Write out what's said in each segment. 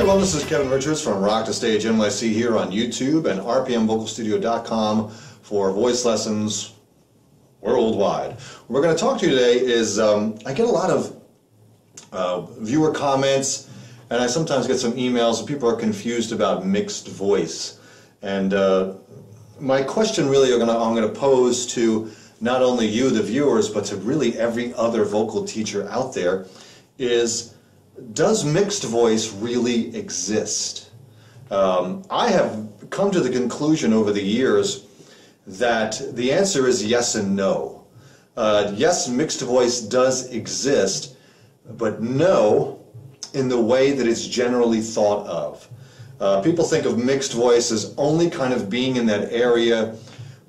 everyone, this is Kevin Richards from Rock the Stage NYC here on YouTube and rpmvocalstudio.com for voice lessons worldwide. What we're going to talk to you today is, I get a lot of viewer comments, and I sometimes get some emails and people are confused about mixed voice. And my question really I'm going to pose to not only you, the viewers, but to really every other vocal teacher out there is, does mixed voice really exist? I have come to the conclusion over the years that the answer is yes and no. Yes, mixed voice does exist, but no in the way that it's generally thought of. People think of mixed voice as only kind of being in that area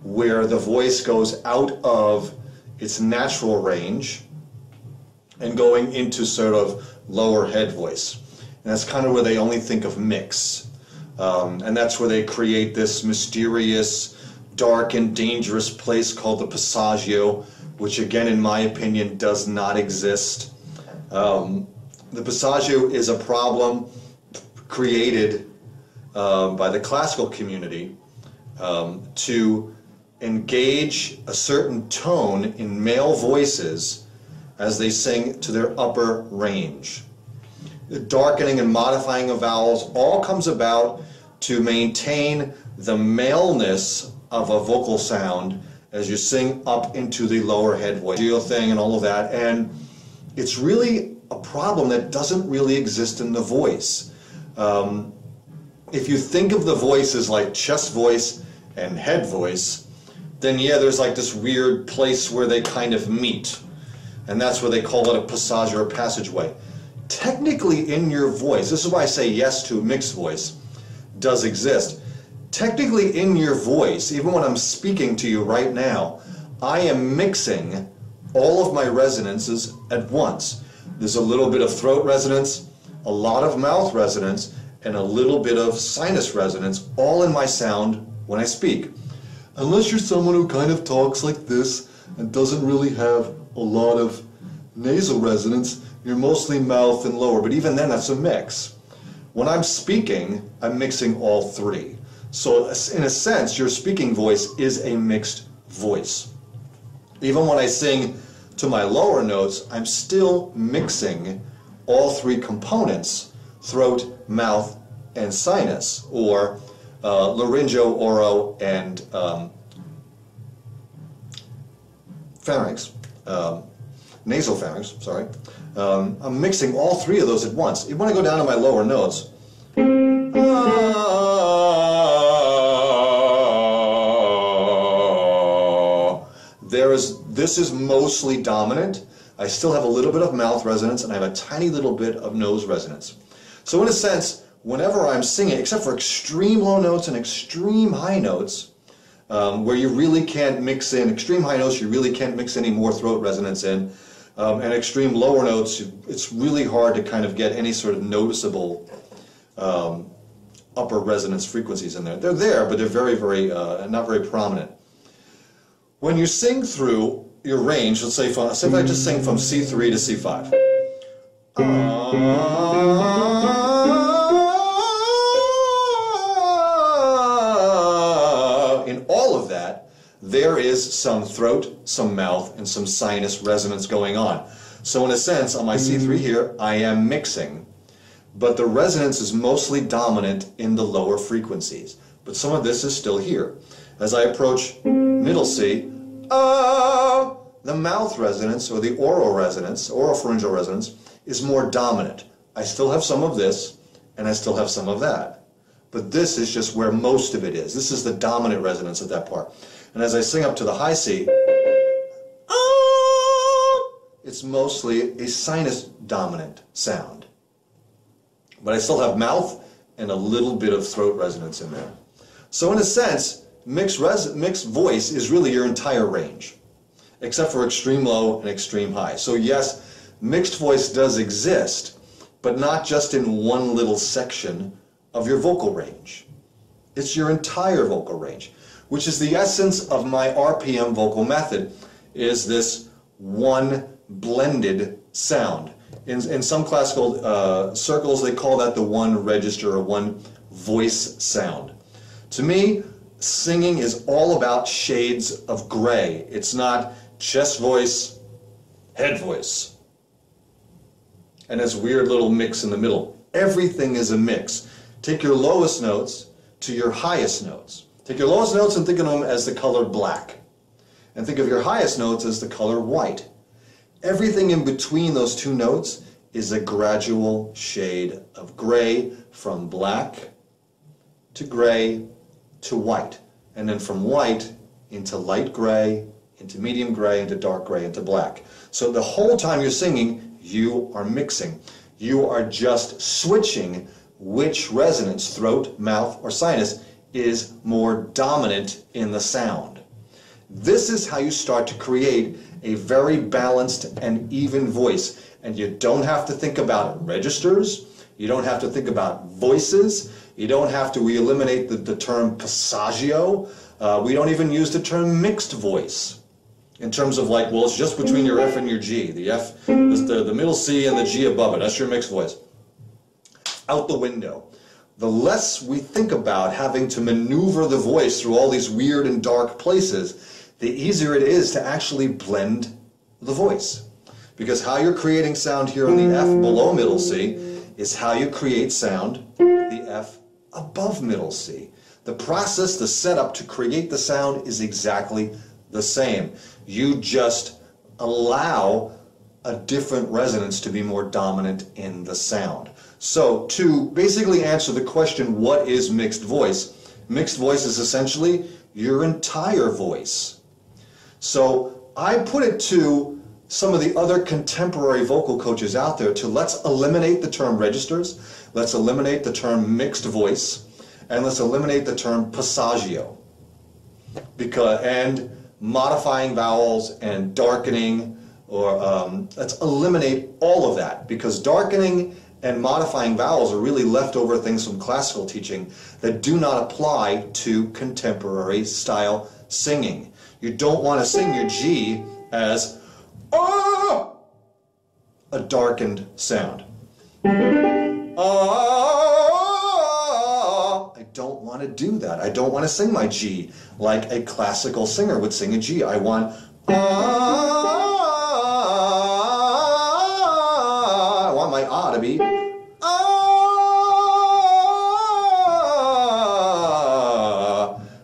where the voice goes out of its natural range and going into sort of lower head voice. And that's kind of where they only think of mix. And that's where they create this mysterious, dark and dangerous place called the passaggio, which again, in my opinion, does not exist. The passaggio is a problem created by the classical community to engage a certain tone in male voices as they sing to their upper range. The darkening and modifying of vowels all comes about to maintain the maleness of a vocal sound as you sing up into the lower head voice thing and all of that. And it's really a problem that doesn't really exist in the voice. If you think of the voice as like chest voice and head voice, then yeah, there's like this weird place where they kind of meet. And that's where they call it a passage or a passageway. Technically in your voice, this is why I say yes to mixed voice does exist. Technically in your voice, even when I'm speaking to you right now, I am mixing all of my resonances at once. There's a little bit of throat resonance, a lot of mouth resonance, and a little bit of sinus resonance, all in my sound when I speak. Unless you're someone who kind of talks like this and doesn't really have a lot of nasal resonance, you're mostly mouth and lower, but even then that's a mix. When I'm speaking, I'm mixing all three. So in a sense, your speaking voice is a mixed voice. Even when I sing to my lower notes, I'm still mixing all three components: throat, mouth, and sinus, or laryngeo, oro, and pharynx, nasal pharynx, sorry. I'm mixing all three of those at once. When I go down to my lower notes, this is mostly dominant. I still have a little bit of mouth resonance, and I have a tiny little bit of nose resonance. So in a sense, whenever I'm singing, except for extreme low notes and extreme high notes, where you really can't mix in extreme high notes, you really can't mix any more throat resonance in, and extreme lower notes, it's really hard to kind of get any sort of noticeable upper resonance frequencies in there. They're there, but they're very, very, not very prominent. When you sing through your range, let's say if I just sing from C3 to C5. In all of that, there is some throat, some mouth, and some sinus resonance going on. So in a sense, on my C3 here, I am mixing, but the resonance is mostly dominant in the lower frequencies. But some of this is still here. As I approach middle C, the mouth resonance, or the oral resonance, oropharyngeal resonance, is more dominant. I still have some of this, and I still have some of that. But this is just where most of it is. This is the dominant resonance of that part. And as I sing up to the high C, it's mostly a sinus dominant sound. But I still have mouth and a little bit of throat resonance in there. So in a sense, mixed voice is really your entire range, except for extreme low and extreme high. So yes, mixed voice does exist, but not just in one little section of your vocal range. It's your entire vocal range, which is the essence of my RPM vocal method, is this one blended sound. In some classical circles, they call that the one register or one voice sound. To me, singing is all about shades of gray. It's not chest voice, head voice, and this weird little mix in the middle. Everything is a mix. Take your lowest notes to your highest notes. Take your lowest notes and think of them as the color black. And think of your highest notes as the color white. Everything in between those two notes is a gradual shade of gray, from black to gray to white. And then from white into light gray, into medium gray, into dark gray, into black. So the whole time you're singing, you are mixing. You are just switching which resonance, throat, mouth, or sinus, is more dominant in the sound. This is how you start to create a very balanced and even voice. And you don't have to think about registers. You don't have to think about voices. You don't have to, we eliminate the term passaggio. We don't even use the term mixed voice. In terms of like, well, it's just between your F and your G. The F is the middle C and the G above it. That's your mixed voice. Out the window. The less we think about having to maneuver the voice through all these weird and dark places, the easier it is to actually blend the voice. Because how you're creating sound here in the F below middle C is how you create sound the F above middle C. The process, the setup to create the sound is exactly the same. You just allow a different resonance to be more dominant in the sound. So to basically answer the question, what is mixed voice? Mixed voice is essentially your entire voice. So I put it to some of the other contemporary vocal coaches out there to let's eliminate the term registers, let's eliminate the term mixed voice, and let's eliminate the term passaggio. And modifying vowels and darkening, or let's eliminate all of that, because darkening and modifying vowels are really leftover things from classical teaching that do not apply to contemporary style singing. You don't want to sing your G as a darkened sound. I don't want to do that. I don't want to sing my G like a classical singer would sing a G. I want my to be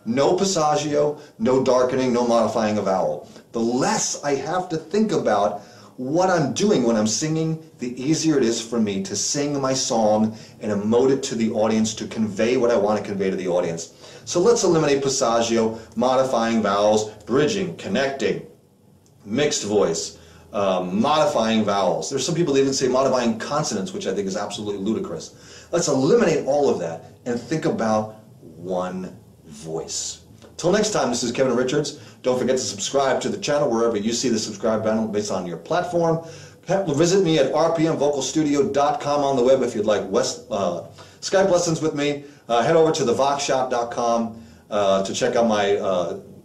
no passaggio, no darkening, no modifying a vowel. The less I have to think about what I'm doing when I'm singing, the easier it is for me to sing my song and emote it to the audience, to convey what I want to convey to the audience. So let's eliminate passaggio, modifying vowels, bridging, connecting, mixed voice, modifying vowels. There's some people that even say modifying consonants, which I think is absolutely ludicrous. Let's eliminate all of that and think about one voice. Till next time, this is Kevin Richards. Don't forget to subscribe to the channel wherever you see the subscribe button based on your platform. Visit me at rpmvocalstudio.com on the web if you'd like Skype lessons with me. Head over to thevoxshop.com to check out my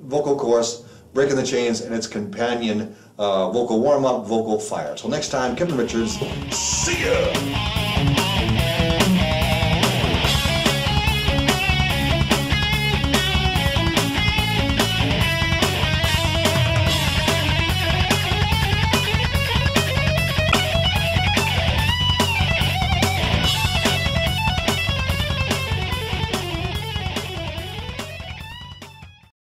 vocal course, Breaking the Chains, and its companion vocal warm-up, Vocal Fire. Till next time, Kevin Richards. See ya!